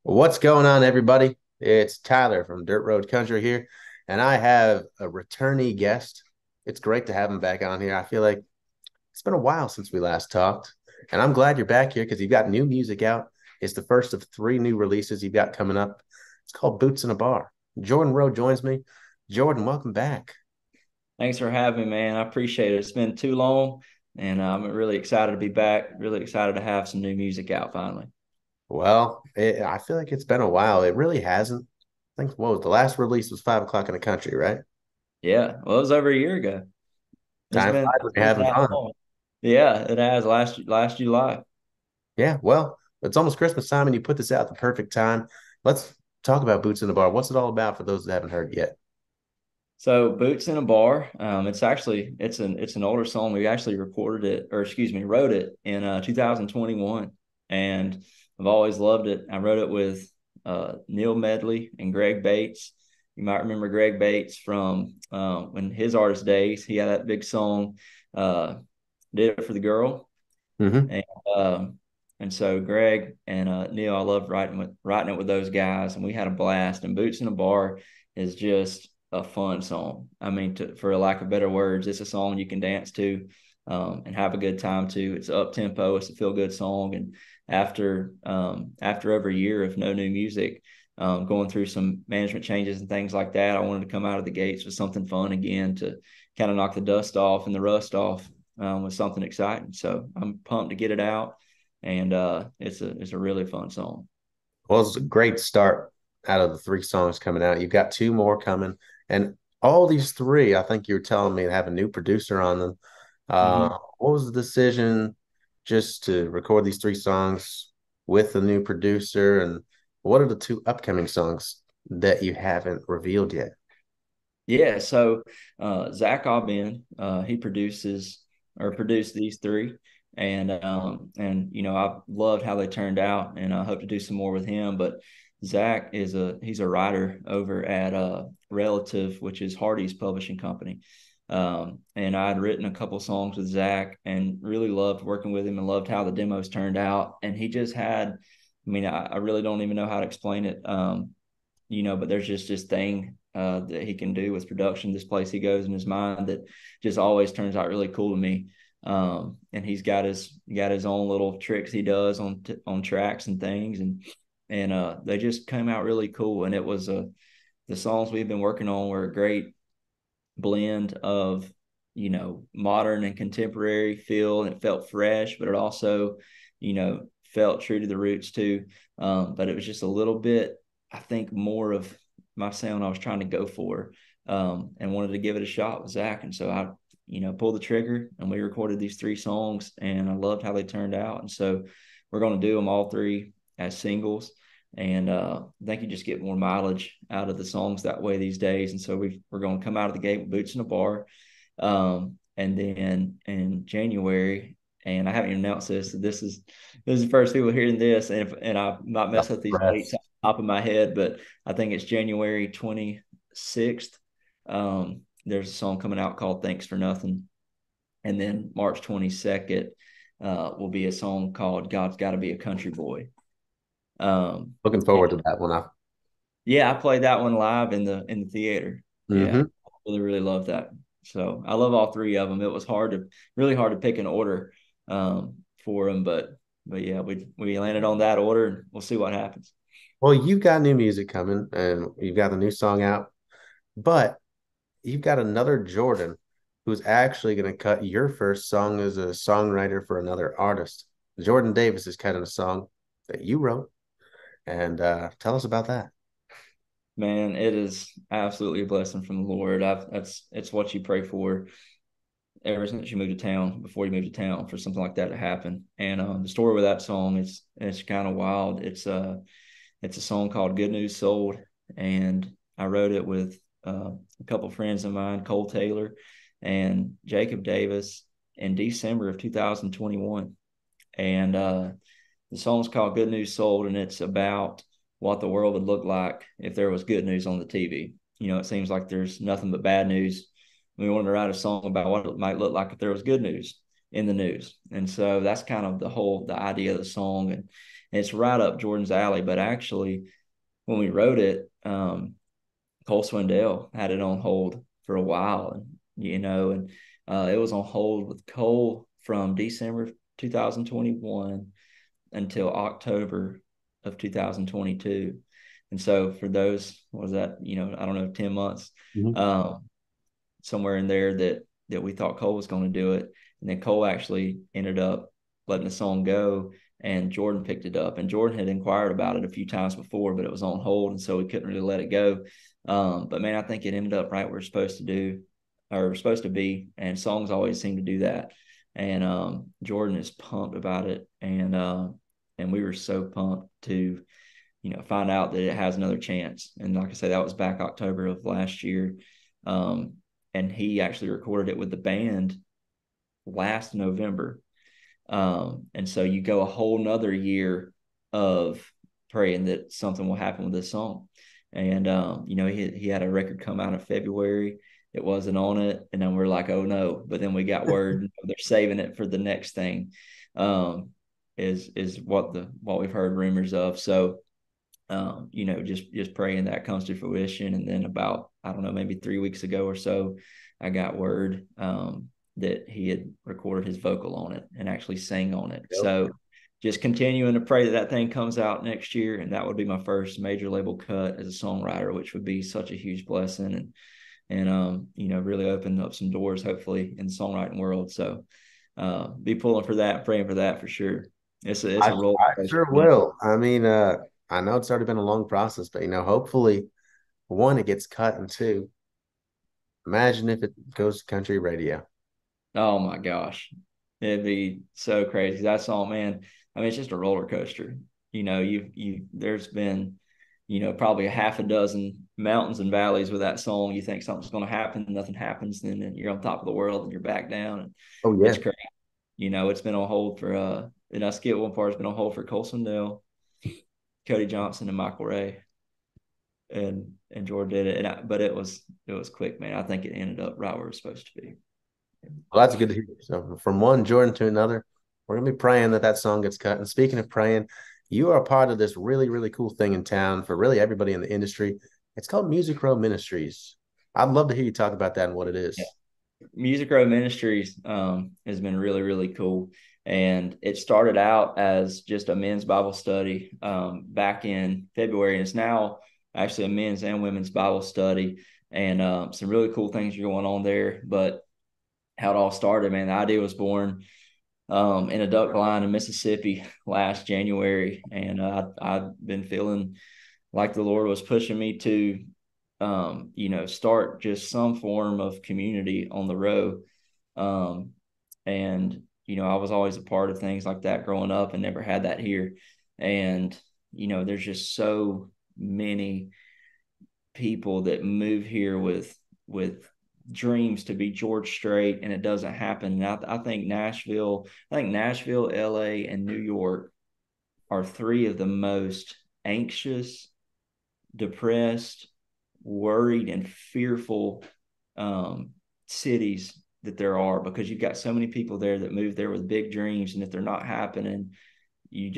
What's going on, everybody? It's Tyler from Dirt Road Country here, and I have a returnee guest. It's great to have him back on here. I feel like it's been a while since we last talked, and I'm glad you're back here because you've got new music out. It's the first of three new releases you've got coming up. It's called Boots in a Bar. Jordan Rowe joins me. Jordan, welcome back. Thanks for having me, man. I appreciate it. It's been too long, and I'm really excited to be back. Really excited to have some new music out finally. I feel like it's been a while. It really hasn't. I think what was the last release was 5 o'clock in the country, right? Yeah, well, it was over a year ago. Time flies when It's you're been having that fun. long. Yeah, it has last July. Yeah, well, it's almost Christmas time and you put this out at the perfect time. Let's talk about Boots in the Bar. What's it all about for those that haven't heard yet? So Boots in a Bar. It's an older song. We actually recorded it, or excuse me, wrote it in 2021, and I've always loved it. I wrote it with Neil Medley and Greg Bates. You might remember Greg Bates from when his artist days. He had that big song, uh, "Did It for the Girl," Hmm. and um, and so Greg and Neil, I love writing it with those guys, and we had a blast. And Boots in a Bar is just a fun song. I mean, for lack of better words, it's a song you can dance to and have a good time to. It's up tempo. It's a feel good song. And after over a year of no new music, going through some management changes and things like that, I wanted to come out of the gates with something fun again to kind of knock the dust off and the rust off with something exciting. So I'm pumped to get it out, and it's a really fun song. Well, it's a great start out of the three songs coming out. You've got two more coming, and all these three, I think you were telling me, have a new producer on them. Mm-hmm. What was the decision just to record these three songs with a new producer? And what are the two upcoming songs that you haven't revealed yet? Yeah, so Zach Aubin, he produced these three, and I've loved how they turned out, and I hope to do some more with him. But Zach he's a writer over at Relative, which is Hardy's publishing company, and I had written a couple songs with Zach, and really loved working with him, and loved how the demos turned out. And he just had, I mean, I really don't even know how to explain it. But there's just this thing that he can do with production, this place he goes in his mind that just always turns out really cool to me. And he's got his own little tricks he does on tracks and things, and they just came out really cool. And it was the songs we've been working on were a great blend of modern and contemporary feel, and it felt fresh, but it also felt true to the roots too. But it was just a little bit, I think, more of my sound I was trying to go for, and wanted to give it a shot with Zach. And so I pulled the trigger, and we recorded these three songs, and I loved how they turned out. And so we're going to do them all three as singles, and I think you just get more mileage out of the songs that way these days. And so we're going to come out of the gate with Boots in a Bar, and then in January, and I haven't even announced this. So this is the first people hearing this, and I might mess up these dates Press. off the top of my head, but I think it's January 26th. There's a song coming out called "Thanks for Nothing," and then March 22nd will be a song called "God's Got to Be a Country Boy." Um, Looking forward to that one. Yeah, I played that one live in the theater. Yeah, Mm-hmm. really really love that. So I love all three of them. It was really hard to pick an order for them, but yeah, we landed on that order, and we'll see what happens. Well, you've got new music coming and you've got the new song out, but you've got another Jordan who's actually going to cut your first song as a songwriter for another artist. Jordan Davis is cutting a song that you wrote, and tell us about that. Man, it is absolutely a blessing from the Lord. It's what you pray for ever since you moved to town, before you moved to town, for something like that to happen. And the story with that song is it's kind of wild. It's a song called "Good News Sold," and I wrote it with a couple of friends of mine, Cole Taylor and Jacob Davis, in December of 2021. And the song's called "Good News Sold," and it's about what the world would look like if there was good news on the TV. It seems like there's nothing but bad news. We wanted to write a song about what it might look like if there was good news in the news. And so that's kind of the idea of the song. It's right up Jordan's alley. But actually, when we wrote it, Cole Swindell had it on hold for a while, and it was on hold with Cole from December 2021 until October of 2022. And so for those, what was that, I don't know, 10 months, Mhm. um, somewhere in there that we thought Cole was going to do it. And then Cole actually ended up letting the song go, and Jordan picked it up. And Jordan had inquired about it a few times before, but it was on hold, and so we couldn't really let it go. But man, I think it ended up right where it's supposed to do, or supposed to be. And songs always seem to do that. And Jordan is pumped about it, and we were so pumped to find out that it has another chance. And like I said, that was back October of last year. Um, and he actually recorded it with the band last November. And so you go a whole nother year of praying that something will happen with this song. And he had a record come out in February. It wasn't on it, and then we're like, oh no. But then we got word they're saving it for the next thing. Is what we've heard rumors of. So just praying that comes to fruition. And then about, I don't know, maybe 3 weeks ago or so, I got word that he had recorded his vocal on it and actually sang on it. Yep. So just continuing to pray that that thing comes out next year, and that would be my first major label cut as a songwriter, which would be such a huge blessing, and really open up some doors, hopefully, in the songwriting world. So be pulling for that, praying for that for sure. It's I a roller I coaster, sure man. will. I mean, I know it's already been a long process, but hopefully, one, it gets cut, and two, imagine if it goes to country radio. Oh my gosh. It'd be so crazy. That song, man. I mean, it's just a roller coaster. There's been, probably a half a dozen mountains and valleys with that song. You think something's going to happen, nothing happens, then you're on top of the world and you're back down. And Oh it's yeah. crazy. It's been on hold for, and I skip one part, it's been on hold for Colson Dell, Cody Johnson, and Michael Ray. And Jordan did it. But it was quick, man. I think it ended up right where it's supposed to be. Well, that's good to hear. So from one Jordan to another, we're gonna be praying that that song gets cut. And speaking of praying, you are a part of this really, really cool thing in town for really everybody in the industry. It's called Music Row Ministries. I'd love to hear you talk about that and what it is. Music Row Ministries has been really, really cool. And it started out as just a men's Bible study back in February. And it's now actually a men's and women's Bible study. And some really cool things are going on there. But how it all started, man, the idea was born in a duck line in Mississippi last January. And I've been feeling like the Lord was pushing me to start just some form of community on the road. Um, and, I was always a part of things like that growing up and never had that here. And, there's just so many people that move here with dreams to be George Strait, and it doesn't happen. And I think Nashville, LA, and New York are three of the most anxious, depressed, worried, and fearful cities that there are, because you've got so many people there that move there with big dreams, and if they're not happening, you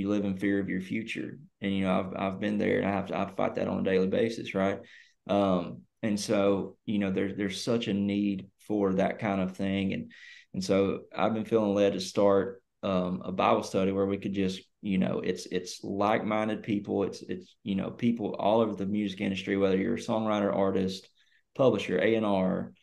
live in fear of your future. And I've been there, and I fight that on a daily basis, right? And so there's such a need for that kind of thing, and so I've been feeling led to start a Bible study where we could just it's like-minded people. It's people all over the music industry, whether you're a songwriter, artist, publisher, A&R,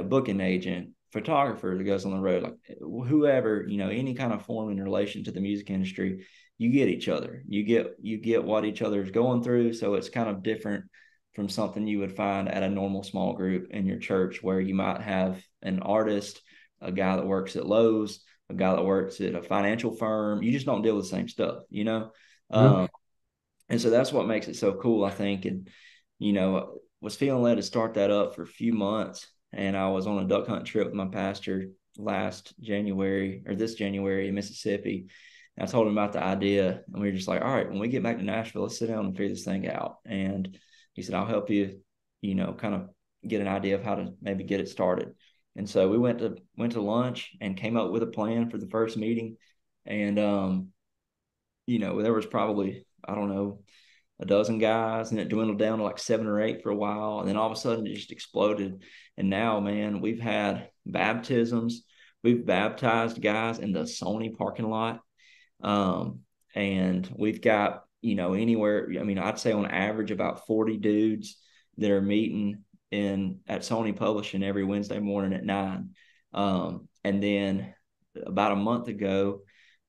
booking agent, photographer that goes on the road, like whoever, any kind of form in relation to the music industry. You get each other, you get what each other is going through. So it's kind of different from something you would find at a normal small group in your church, where you might have an artist, a guy that works at Lowe's, a guy that works at a financial firm. You just don't deal with the same stuff. Mhm. Um, and so that's what makes it so cool, I think. And, was feeling led to start that up for a few months. And I was on a duck hunt trip with my pastor last January, or this January, in Mississippi. And I told him about the idea, and we were just like, all right, when we get back to Nashville, let's sit down and figure this thing out. And he said, I'll help you, kind of get an idea of how to maybe get it started. And so we went to lunch and came up with a plan for the first meeting. And there was probably, I don't know, a dozen guys, and it dwindled down to like 7 or 8 for a while. And then all of a sudden it just exploded. And now, man, we've had baptisms. We've baptized guys in the Sony parking lot. Um, and we've got, anywhere, I mean, I'd say on average about 40 dudes that are meeting in at Sony Publishing every Wednesday morning at 9. And then about a month ago,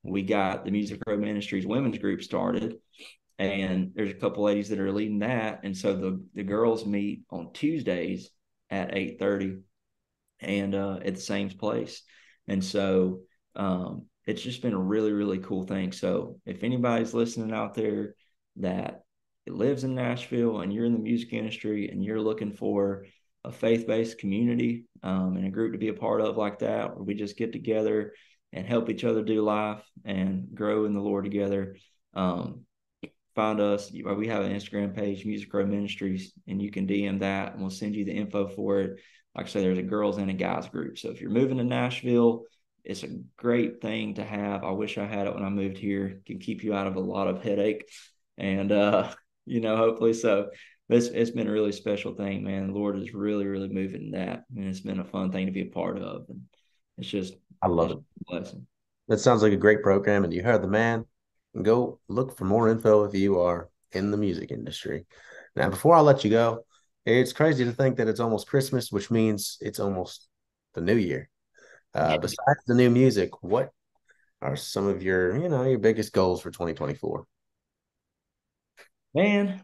we got the Music Row Ministries women's group started, and there's a couple ladies that are leading that. And so the girls meet on Tuesdays at 8:30 and at the same place. And so it's just been a really, really cool thing. So if anybody's listening out there that lives in Nashville and you're in the music industry and you're looking for a faith-based community and a group to be a part of like that, where we just get together and help each other do life and grow in the Lord together, find us. We have an Instagram page, Music Row Ministries, and you can DM that and we'll send you the info for it. Like I said, there's a girls and a guys group. So if you're moving to Nashville, it's a great thing to have. I wish I had it when I moved here. It can keep you out of a lot of headache. And hopefully so. But it's been a really special thing, man. The Lord is really, really moving in that. And it's been a fun thing to be a part of. And it's just I love it's it. a blessing. That sounds like a great program, and you heard the man. Go look for more info if you are in the music industry. Now, before I let you go, it's crazy to think that it's almost Christmas, which means it's almost the new year. Besides the new music, what are some of your biggest goals for 2024? Man,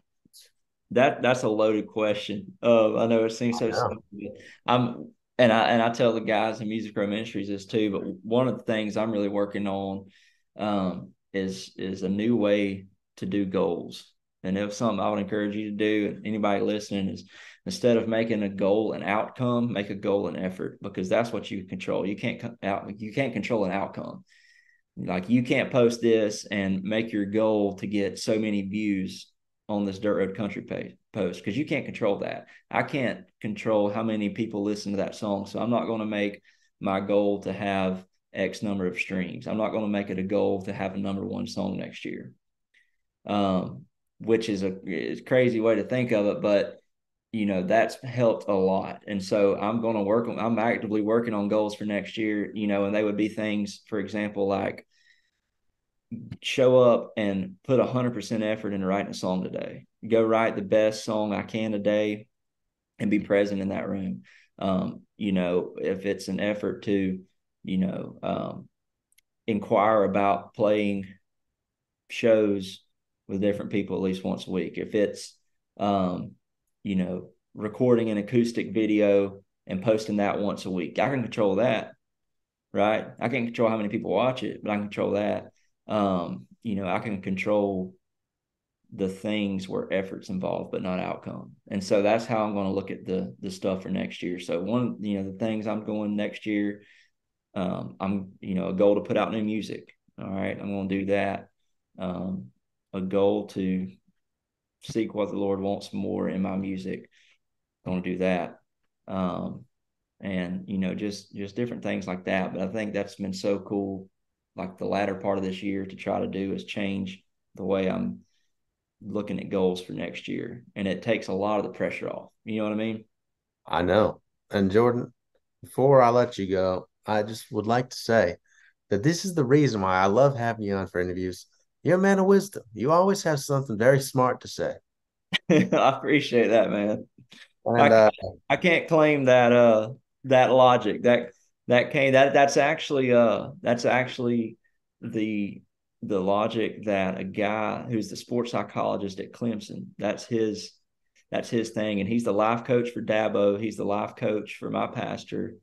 that's a loaded question. I know it seems so Yeah, simple. And I tell the guys in Music Row Ministries this too. But one of the things I'm really working on is a new way to do goals. And if something I would encourage you to do, and anybody listening, is instead of making a goal an outcome, make a goal an effort, because that's what you control. You can't control an outcome. Like you can't post this and make your goal to get so many views on this Dirt Road Country post, because you can't control that. I can't control how many people listen to that song. So I'm not going to make my goal to have X number of streams. I'm not going to make it a goal to have a number one song next year, which is a crazy way to think of it. But that's helped a lot. And so I'm actively working on goals for next year, and they would be things, for example, like show up and put 100% effort into writing a song today. Go write the best song I can today and be present in that room. If it's an effort to, inquire about playing shows with different people at least once a week. If it's, recording an acoustic video and posting that once a week, I can control that, right? I can't control how many people watch it, but I can control that. I can control the things where effort's involved, but not outcome. And so that's how I'm going to look at the stuff for next year. So the things I'm going next year, I'm, a goal to put out new music. All right. I'm going to do that. A goal to seek what the Lord wants more in my music. I'm going to do that. And just different things like that. But I think that's been so cool, like the latter part of this year, to try to do is change the way I'm looking at goals for next year, and it takes a lot of the pressure off. You know what I mean? I know. And Jordan, before I let you go, I just would like to say that this is the reason why I love having you on for interviews. You're a man of wisdom. You always have something very smart to say. I appreciate that, man. And I I can't claim that logic that's actually the the logic that a guy who's the sports psychologist at Clemson, that's his thing. And he's the life coach for Dabo. He's the life coach for my pastor.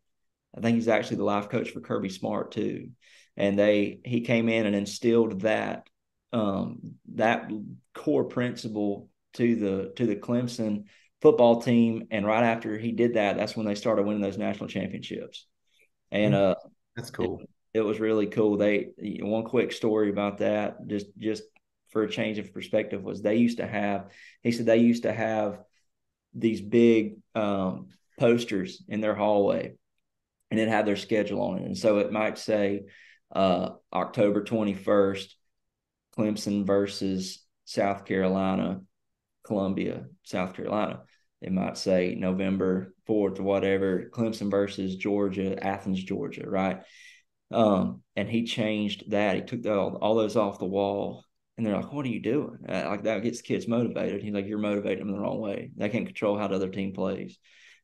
I think he's actually the life coach for Kirby Smart too. And he came in and instilled that core principle to the Clemson football team. And right after he did that, that's when they started winning those national championships. And that's it, cool. it was really cool. One quick story about that, just for a change of perspective, was he said they used to have these big posters in their hallway, and it had their schedule on it. And so it might say October 21st, Clemson versus South Carolina, Columbia, South Carolina. They might say November 4th or whatever, Clemson versus Georgia, Athens, Georgia, right? And he changed that. He took all those off the wall. And they're like, what are you doing? Like that gets kids motivated. He's like, you're motivating them the wrong way. They can't control how the other team plays.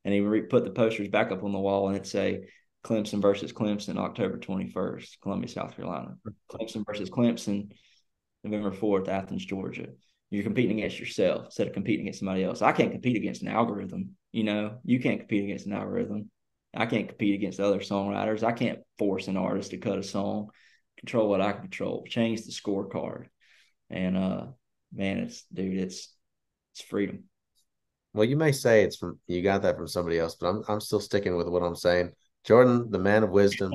And he put the posters back up on the wall and it'd say Clemson versus Clemson, October 21st, Columbia, South Carolina. Clemson versus Clemson, November 4th, Athens, Georgia. You're competing against yourself instead of competing against somebody else. I can't compete against an algorithm. You can't compete against an algorithm. I can't compete against other songwriters. I can't force an artist to cut a song. Control what I control. Change the scorecard. And man, it's freedom. Well, you may say you got that from somebody else, but I'm still sticking with what I'm saying. Jordan, the man of wisdom.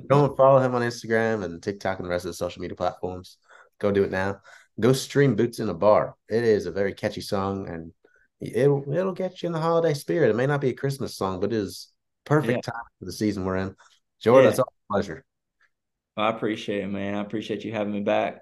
Don't follow him on Instagram and TikTok and the rest of the social media platforms. Go do it now. Go stream Boots in a Bar. It is a very catchy song and it'll get you in the holiday spirit. It may not be a Christmas song, but it is Yeah. perfect time for the season we're in. Jordan, Yeah. it's all a pleasure. Well, I appreciate it, man. I appreciate you having me back.